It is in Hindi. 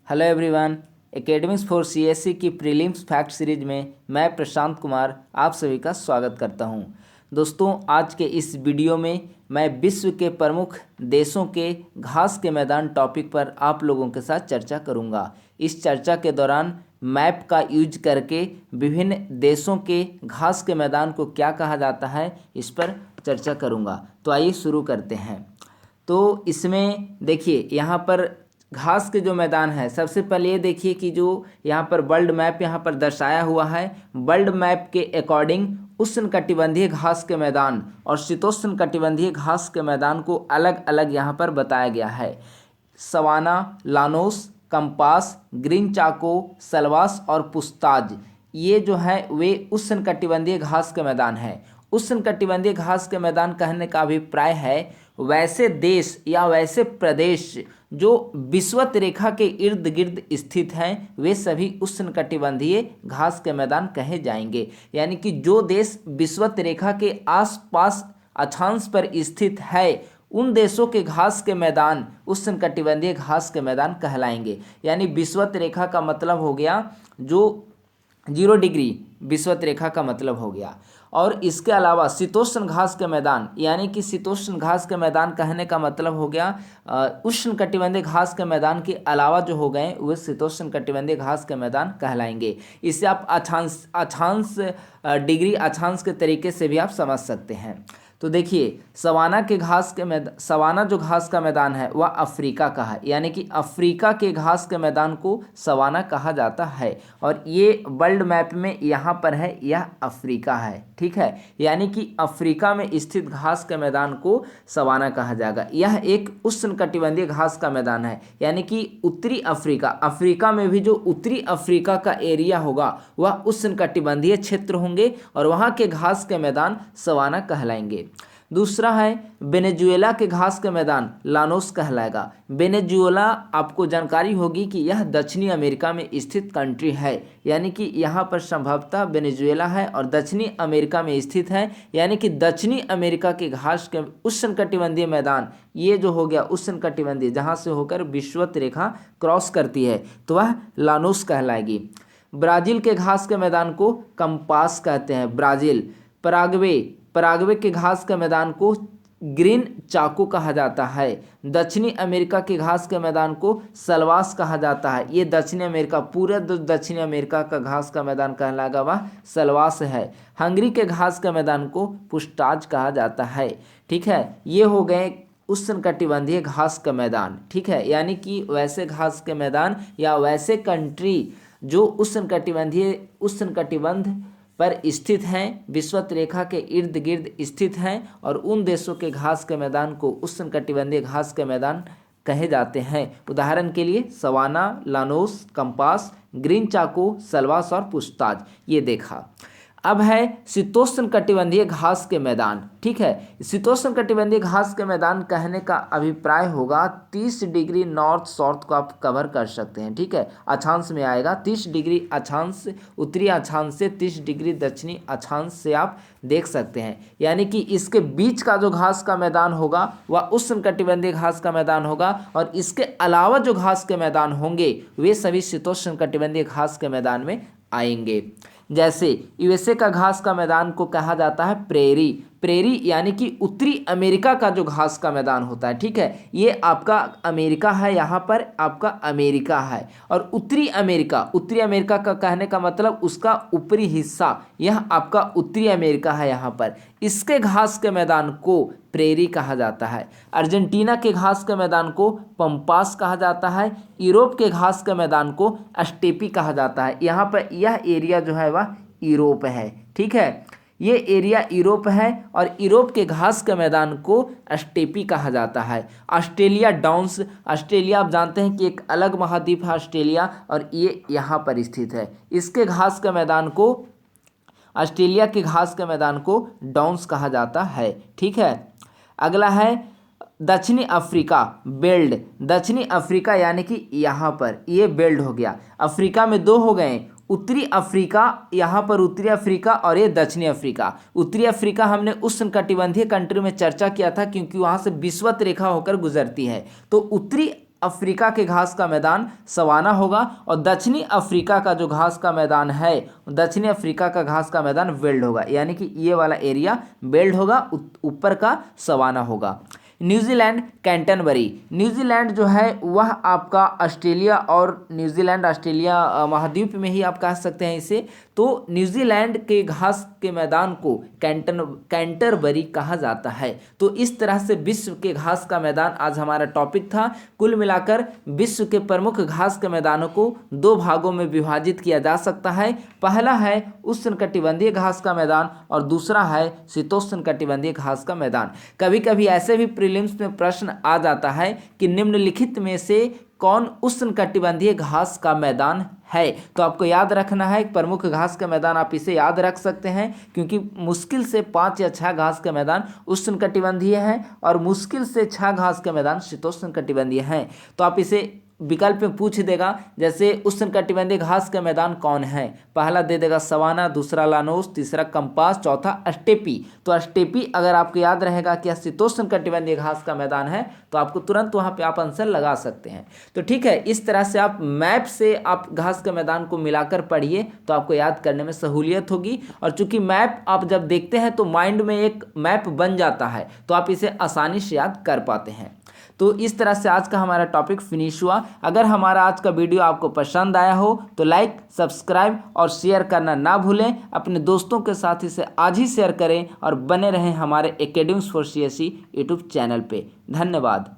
Hello everyone. Academics for CSC की प्रीलिम्स फैक्ट सीरीज में मैं प्रशांत कुमार आप सभी का स्वागत करता हूं। दोस्तों, आज के इस वीडियो में मैं विश्व के प्रमुख देशों के घास के मैदान टॉपिक पर आप लोगों के साथ चर्चा करूंगा। इस चर्चा के दौरान मैप का यूज करके विभिन्न देशों के घास के मैदान को क्या कहा जाता है, इस पर चर्चा करूंगा। तो आइए शुरू करते हैं। तो इसमें देखिए, यहाँ पर घास के जो मैदान है, सबसे पहले ये देखिए कि जो यहाँ पर वर्ल्ड मैप यहाँ पर दर्शाया हुआ है, वर्ल्ड मैप के अकॉर्डिंग उष्णकटिबंधीय घास के मैदान और शीतोष्ण कटिबंधीय घास के मैदान को अलग अलग यहाँ पर बताया गया है। सवाना, लानोस, कंपास, ग्रीन चाको, सलवास और पुस्ताज, ये जो है वे उष्णकटिबंधीय घास के मैदान हैं। उष्णकटिबंधीय घास के मैदान कहने का अभिप्राय है वैसे देश या वैसे प्रदेश जो विषुवत रेखा के इर्द गिर्द स्थित हैं, वे सभी उष्णकटिबंधीय घास के मैदान कहे जाएंगे। यानी कि जो देश विषुवत रेखा के आसपास अक्षांश पर स्थित है, उन देशों के घास के मैदान उष्णकटिबंधीय घास के मैदान कहलाएंगे। यानी विषुवत रेखा का मतलब हो गया जो 0 डिग्री विषुवत रेखा का मतलब हो गया। और इसके अलावा शीतोष्ण घास के मैदान, यानी कि शीतोष्ण घास के मैदान कहने का मतलब हो गया उष्णकटिबंधीय घास के मैदान के अलावा जो हो गए वे शीतोष्ण कटिबंधीय घास के मैदान कहलाएंगे। इसे आप अक्षांश डिग्री अक्षांश के तरीके से भी आप समझ सकते हैं। तो देखिए, सवाना जो घास का मैदान है वह अफ्रीका का है, यानी कि अफ्रीका के घास के मैदान को सवाना कहा जाता है। और ये वर्ल्ड मैप में यहाँ पर है, यह अफ्रीका है, ठीक है। यानी कि अफ्रीका में स्थित घास के मैदान को सवाना कहा जाएगा। यह एक उष्णकटिबंधीय घास का मैदान है, यानी कि उत्तरी अफ्रीका में भी जो उत्तरी अफ्रीका का एरिया होगा वह उष्णकटिबंधीय क्षेत्र होंगे और वहाँ के घास के मैदान सवाना कहलाएंगे। दूसरा है वेनेजुएला के घास के मैदान लानोस कहलाएगा। वेनेजुएला, आपको जानकारी होगी कि यह दक्षिणी अमेरिका में स्थित कंट्री है, यानी कि यहाँ पर संभवतः वेनेजुएला है और दक्षिणी अमेरिका में स्थित है। यानी कि दक्षिणी अमेरिका के घास के उष्णकटिबंधीय मैदान, ये जो हो गया उष्णकटिबंधीय, जहाँ से होकर विषुवत रेखा क्रॉस करती है, तो वह लानोस कहलाएगी। ब्राज़ील के घास के मैदान को कंपास कहते हैं। ब्राज़ील, पराग्वे के घास के मैदान को ग्रीन चाको कहा जाता है। दक्षिणी अमेरिका के घास के मैदान को सलवास कहा जाता है। ये दक्षिणी अमेरिका, पूरे दक्षिणी अमेरिका का घास का मैदान कहलाएगा वह सलवास है। हंगरी के घास के मैदान को पुस्ताज कहा जाता है, ठीक है। ये हो गए उष्णकटिबंधीय घास का मैदान, ठीक है। यानी कि वैसे घास के मैदान या वैसे कंट्री जो उष्णकटिबंध पर स्थित हैं, विषुवत रेखा के इर्द गिर्द स्थित हैं, और उन देशों के घास के मैदान को उष्णकटिबंधीय घास के मैदान कहे जाते हैं। उदाहरण के लिए सवाना, लानोस, कंपास, ग्रीन चाको, सलवास और पुस्ताज, ये देखा। अब है शीतोष्ण कटिबंधीय घास के मैदान, ठीक है। शीतोष्ण कटिबंधीय घास के मैदान कहने का अभिप्राय होगा 30 डिग्री नॉर्थ साउथ को आप कवर कर सकते हैं, ठीक है। अक्षांश में आएगा 30 डिग्री अक्षांश, उत्तरी अक्षांश से 30 डिग्री दक्षिणी अक्षांश से आप देख सकते हैं। यानी कि इसके बीच का जो घास का मैदान होगा वह उष्णकटिबंधीय घास का मैदान होगा, और इसके अलावा जो घास के मैदान होंगे वे सभी शीतोष्ण कटिबंधीय घास के मैदान में आएंगे। जैसे यूएसए का घास का मैदान को कहा जाता है प्रेरी, यानी कि उत्तरी अमेरिका का जो घास का मैदान होता है, ठीक है। ये आपका अमेरिका है, यहाँ पर आपका अमेरिका है। और उत्तरी अमेरिका का कहने का मतलब उसका ऊपरी हिस्सा, यह आपका उत्तरी अमेरिका है यहाँ पर। इसके घास के मैदान को प्रेरी कहा जाता है। अर्जेंटीना के घास के मैदान को पंपास कहा जाता है। यूरोप के घास के मैदान को स्टेपी कहा जाता है। यहाँ पर यह एरिया जो है वह यूरोप है, ठीक है। ये एरिया यूरोप है और यूरोप के घास के मैदान को स्टेपी कहा जाता है। ऑस्ट्रेलिया डाउन्स, ऑस्ट्रेलिया आप जानते हैं कि एक अलग महाद्वीप है ऑस्ट्रेलिया, और ये यहाँ पर स्थित है। इसके घास के मैदान को, ऑस्ट्रेलिया के घास के मैदान को डाउन्स कहा जाता है, ठीक है। अगला है दक्षिणी अफ्रीका बेल्ट। दक्षिणी अफ्रीका यानी कि यहाँ पर ये बेल्ट हो गया। अफ्रीका में दो हो गए, उत्तरी अफ्रीका, यहाँ पर उत्तरी अफ्रीका और ये दक्षिणी अफ्रीका। उत्तरी अफ्रीका हमने उष्णकटिबंधीय कंट्री में चर्चा किया था क्योंकि वहाँ से विषुवत रेखा होकर गुजरती है। तो उत्तरी अफ्रीका के घास का मैदान सवाना होगा और दक्षिणी अफ्रीका का जो घास का मैदान है, दक्षिणी अफ्रीका का घास का मैदान वेल्ड होगा, यानी कि ये वाला एरिया बेल्ट होगा, ऊपर का सवाना होगा। न्यूजीलैंड कैंटरबरी, न्यूजीलैंड जो है वह आपका ऑस्ट्रेलिया और न्यूजीलैंड ऑस्ट्रेलिया महाद्वीप में ही आप कह सकते हैं इसे। तो न्यूजीलैंड के घास के मैदान को कैंटरबरी कहा जाता है। तो इस तरह से विश्व के घास का मैदान आज हमारा टॉपिक था। कुल मिलाकर विश्व के प्रमुख घास के मैदानों को दो भागों में विभाजित किया जा सकता है। पहला है उष्णकटिबंधीय घास का मैदान और दूसरा है शीतोष्णकटिबंधीय घास का मैदान। कभी कभी ऐसे भी प्रीलिम्स में प्रश्न आ जाता है कि निम्नलिखित में से कौन उष्णकटिबंधीय घास का मैदान है। तो आपको याद रखना है प्रमुख घास का मैदान, आप इसे याद रख सकते हैं क्योंकि मुश्किल से 5 या 6 घास के मैदान उष्णकटिबंधीय हैं और मुश्किल से 6 घास के मैदान शीतोष्णकटिबंधीय हैं। तो आप इसे विकल्प में पूछ देगा, जैसे उष्णकटिबंधीय घास का मैदान कौन है, पहला दे देगा सवाना, दूसरा लानोस, तीसरा कंपास, चौथा स्टेपी। तो स्टेपी अगर आपको याद रहेगा कि शीतोष्णकटिबंधीय घास का मैदान है तो आपको तुरंत वहां पे आप आंसर लगा सकते हैं। तो ठीक है, इस तरह से आप मैप से आप घास के मैदान को मिलाकर पढ़िए तो आपको याद करने में सहूलियत होगी। और चूंकि मैप आप जब देखते हैं तो माइंड में एक मैप बन जाता है तो आप इसे आसानी से याद कर पाते हैं। तो इस तरह से आज का हमारा टॉपिक फिनिश हुआ। अगर हमारा आज का वीडियो आपको पसंद आया हो तो लाइक, सब्सक्राइब और शेयर करना ना भूलें। अपने दोस्तों के साथ इसे आज ही शेयर करें और बने रहें हमारे academics for CSE YouTube channel पे। धन्यवाद।